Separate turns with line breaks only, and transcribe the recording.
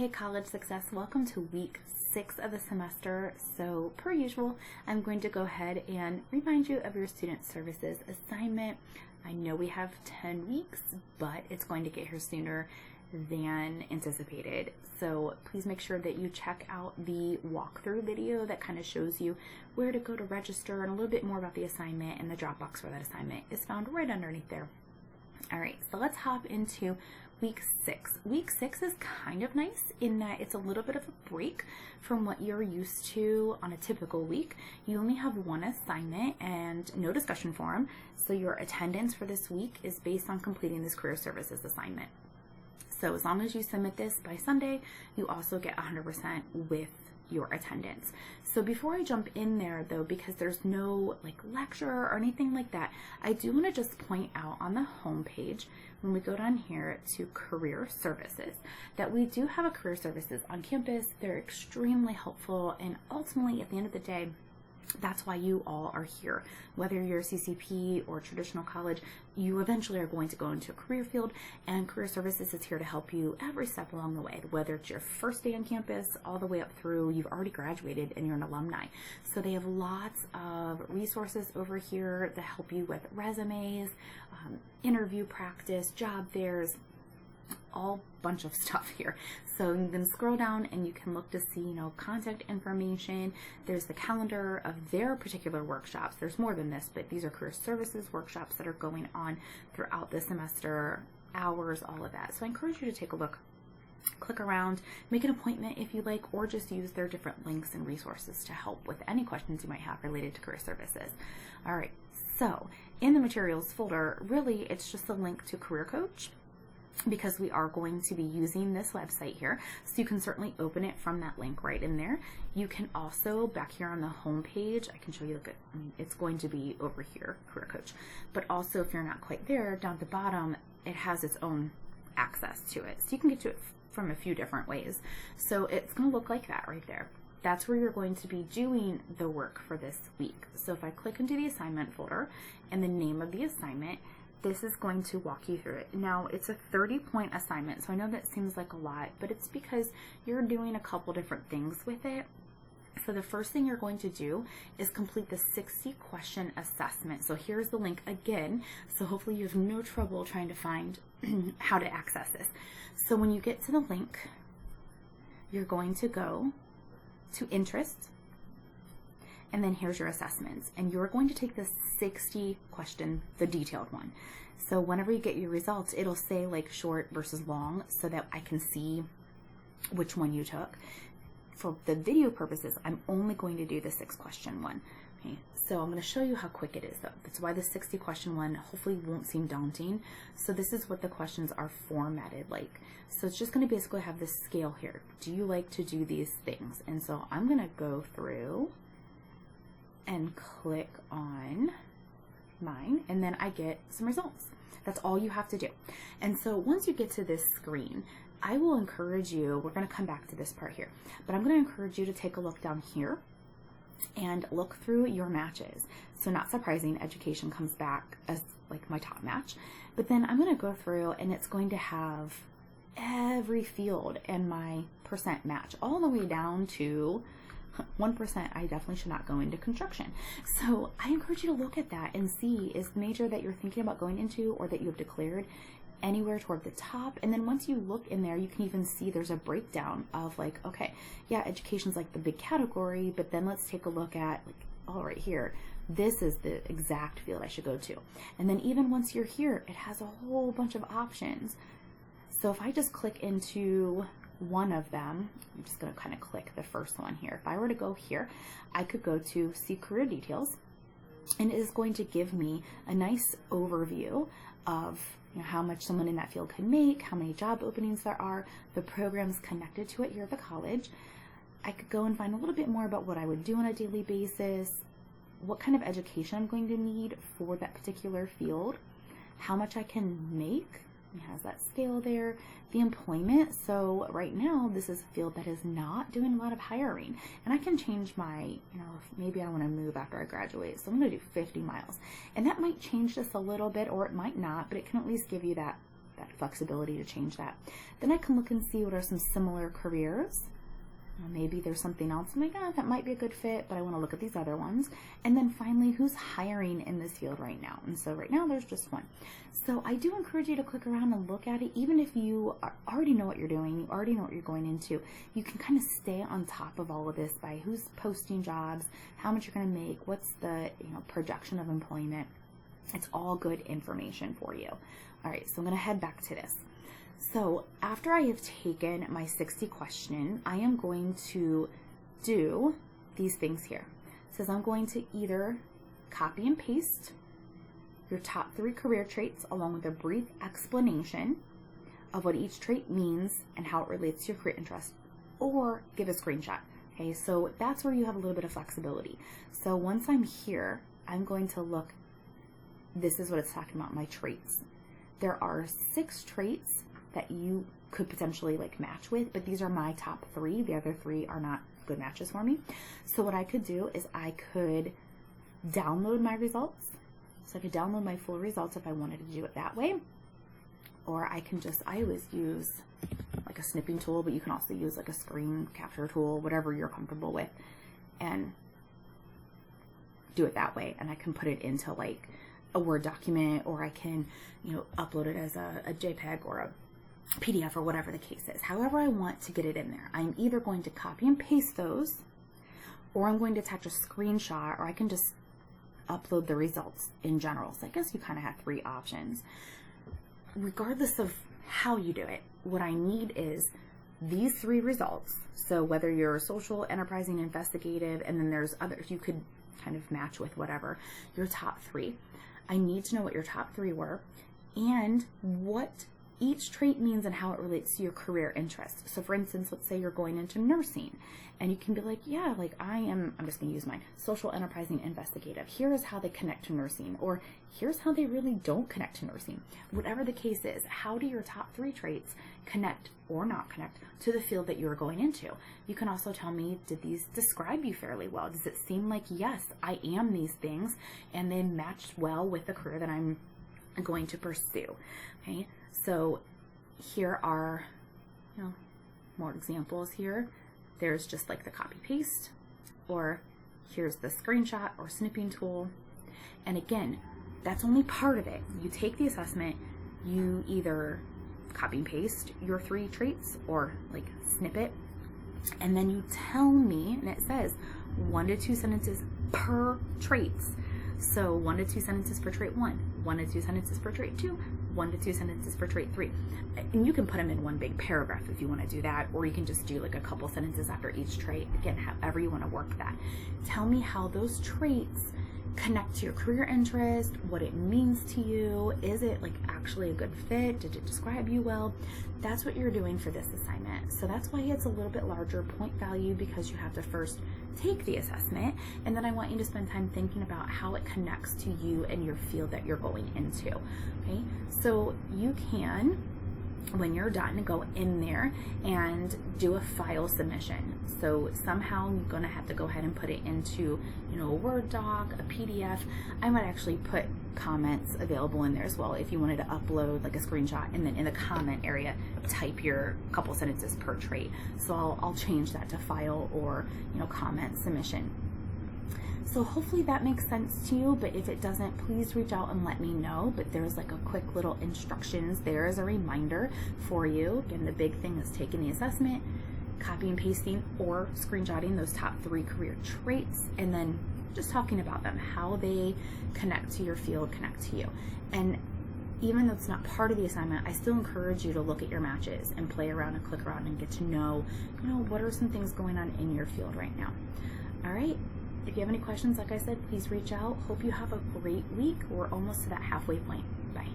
Hey College Success, welcome to week 6 of the semester. So per usual, I'm going to go ahead and remind you of your student services assignment. I know we have 10 weeks, but it's going to get here sooner than anticipated. So please make sure that you check out the walkthrough video that kind of shows you where to go to register and a little bit more about the assignment, and the Dropbox for that assignment is found right underneath there. All right, so let's hop into week 6. Week 6 is kind of nice in that it's a little bit of a break from what you're used to on a typical week. You only have one assignment and no discussion forum, so your attendance for this week is based on completing this career services assignment. So as long as you submit this by Sunday, you also get 100% with your attendance. So before I jump in there though, because there's no lecture or anything like that, I do want to just point out on the home page when we go down here to career services that we do have a career services on campus. They're extremely helpful, and ultimately at the end of the day, that's why you all are here. Whether you're a CCP or traditional college, you eventually are going to go into a career field, and career services is here to help you every step along the way, whether it's your first day on campus all the way up through you've already graduated and you're an alumni. So they have lots of resources over here that help you with resumes, interview practice, job fairs, all bunch of stuff here. So you can scroll down and you can look to see, contact information. There's the calendar of their particular workshops. There's more than this, but these are career services workshops that are going on throughout the semester, hours, all of that. So I encourage you to take a look, click around, make an appointment if you like, or just use their different links and resources to help with any questions you might have related to career services. All right, so in the materials folder, really it's just a link to Career Coach, because we are going to be using this website here. So you can certainly open it from that link right in there. You can also, back here on the home page, I can show you, it's going to be over here, Career Coach. But also, if you're not quite there, down at the bottom, it has its own access to it. So you can get to it from a few different ways. So it's going to look like that right there. That's where you're going to be doing the work for this week. So if I click into the assignment folder and the name of the assignment, this is going to walk you through it. Now, it's a 30-point assignment, so I know that seems like a lot, but it's because you're doing a couple different things with it. So the first thing you're going to do is complete the 60-question assessment. So here's the link again, so hopefully you have no trouble trying to find how to access this. So when you get to the link, you're going to go to interest, and then here's your assessments, and you're going to take the 60 question, the detailed one. So whenever you get your results, it'll say short versus long, so that I can see which one you took. For the video purposes, I'm only going to do the 6 question one. Okay, so I'm going to show you how quick it is though. That's why the 60 question one hopefully won't seem daunting. So this is what the questions are formatted like. So it's just going to basically have this scale here. Do you like to do these things? And so I'm going to go through and click on mine, and then I get some results. That's all you have to do. And so once you get to this screen, I will encourage you, we're going to come back to this part here, but I'm going to encourage you to take a look down here and look through your matches. So not surprising, education comes back as my top match, but then I'm going to go through and it's going to have every field and my percent match all the way down to 1%. I definitely should not go into construction. So I encourage you to look at that and see, is the major that you're thinking about going into or that you have declared anywhere toward the top? And then once you look in there, you can even see there's a breakdown of okay, yeah, education's the big category, but then let's take a look at all right here, this is the exact field I should go to. And then even once you're here, it has a whole bunch of options. So if I just click into one of them, I'm just going to kind of click the first one here. If I were to go here, I could go to see career details, and it is going to give me a nice overview of how much someone in that field can make, how many job openings there are, the programs connected to it here at the college. I could go and find a little bit more about what I would do on a daily basis, what kind of education I'm going to need for that particular field, how much I can make. It has that scale there, the employment. So right now, this is a field that is not doing a lot of hiring. And I can change my, maybe I want to move after I graduate. So I'm going to do 50 miles. And that might change just a little bit, or it might not, but it can at least give you that that flexibility to change that. Then I can look and see what are some similar careers. Maybe there's something else I'm like, that might be a good fit, but I want to look at these other ones. And then finally, who's hiring in this field right now? And so right now there's just one. So I do encourage you to click around and look at it. Even if you already know what you're doing, you already know what you're going into, you can kind of stay on top of all of this by who's posting jobs, how much you're going to make, what's the projection of employment. It's all good information for you. All right, so I'm going to head back to this. So after I have taken my 60 question, I am going to do these things here. It says I'm going to either copy and paste your top 3 career traits along with a brief explanation of what each trait means and how it relates to your career interest, or give a screenshot. Okay, so that's where you have a little bit of flexibility. So once I'm here, I'm going to look, this is what it's talking about, my traits. There are 6 traits that you could potentially match with, but these are my top 3. The other 3 are not good matches for me. So what I could do is I could download my results. So I could download my full results if I wanted to do it that way. Or I can I always use a snipping tool, but you can also use a screen capture tool, whatever you're comfortable with, and do it that way. And I can put it into a Word document, or I can, upload it as a JPEG or a PDF or whatever the case is. However I want to get it in there. I'm either going to copy and paste those, or I'm going to attach a screenshot, or I can just upload the results in general. So I guess you kind of have 3 options. Regardless of how you do it, what I need is these 3 results. So whether you're social, enterprising, investigative, and then there's others you could kind of match with, whatever, your top 3. I need to know what your top 3 were and what each trait means and how it relates to your career interest. So for instance, let's say you're going into nursing, and you can be I'm just gonna use mine, social, enterprising, investigative. Here is how they connect to nursing, or here's how they really don't connect to nursing. Whatever the case is, how do your top 3 traits connect or not connect to the field that you're going into? You can also tell me, did these describe you fairly well? Does it seem like, yes, I am these things, and they matched well with the career that I'm going to pursue? Okay, so here are more examples here. There's just the copy paste, or here's the screenshot or snipping tool. And again, that's only part of it. You take the assessment, you either copy and paste your 3 traits or snip it, and then you tell me, and it says 1 to 2 sentences per traits. So 1 to 2 sentences for trait 1, 1 to 2 sentences for trait 2, 1 to 2 sentences for trait 3. And you can put them in one big paragraph if you want to do that, or you can just do a couple sentences after each trait. Again, however you want to work that. Tell me how those traits connect to your career interest, what it means to you. Is it actually a good fit? Did it describe you well? That's what you're doing for this assignment. So that's why it's a little bit larger point value, because you have to first take the assessment, and then I want you to spend time thinking about how it connects to you and your field that you're going into. Okay, so you can, when you're done, go in there and do a file submission. So somehow you're going to have to go ahead and put it into, a Word doc, a PDF. I might actually put comments available in there as well if you wanted to upload a screenshot, and then in the comment area type your couple sentences per trait. So I'll change that to file or comment submission. So hopefully that makes sense to you, but if it doesn't, please reach out and let me know. But there's a quick little instructions there as a reminder for you. Again, the big thing is taking the assessment, copy and pasting or screenshotting those top 3 career traits, and then just talking about them, how they connect to your field, connect to you. And even though it's not part of the assignment, I still encourage you to look at your matches and play around and click around and get to know, what are some things going on in your field right now. All right. If you have any questions, like I said, please reach out. Hope you have a great week. We're almost to that halfway point. Bye.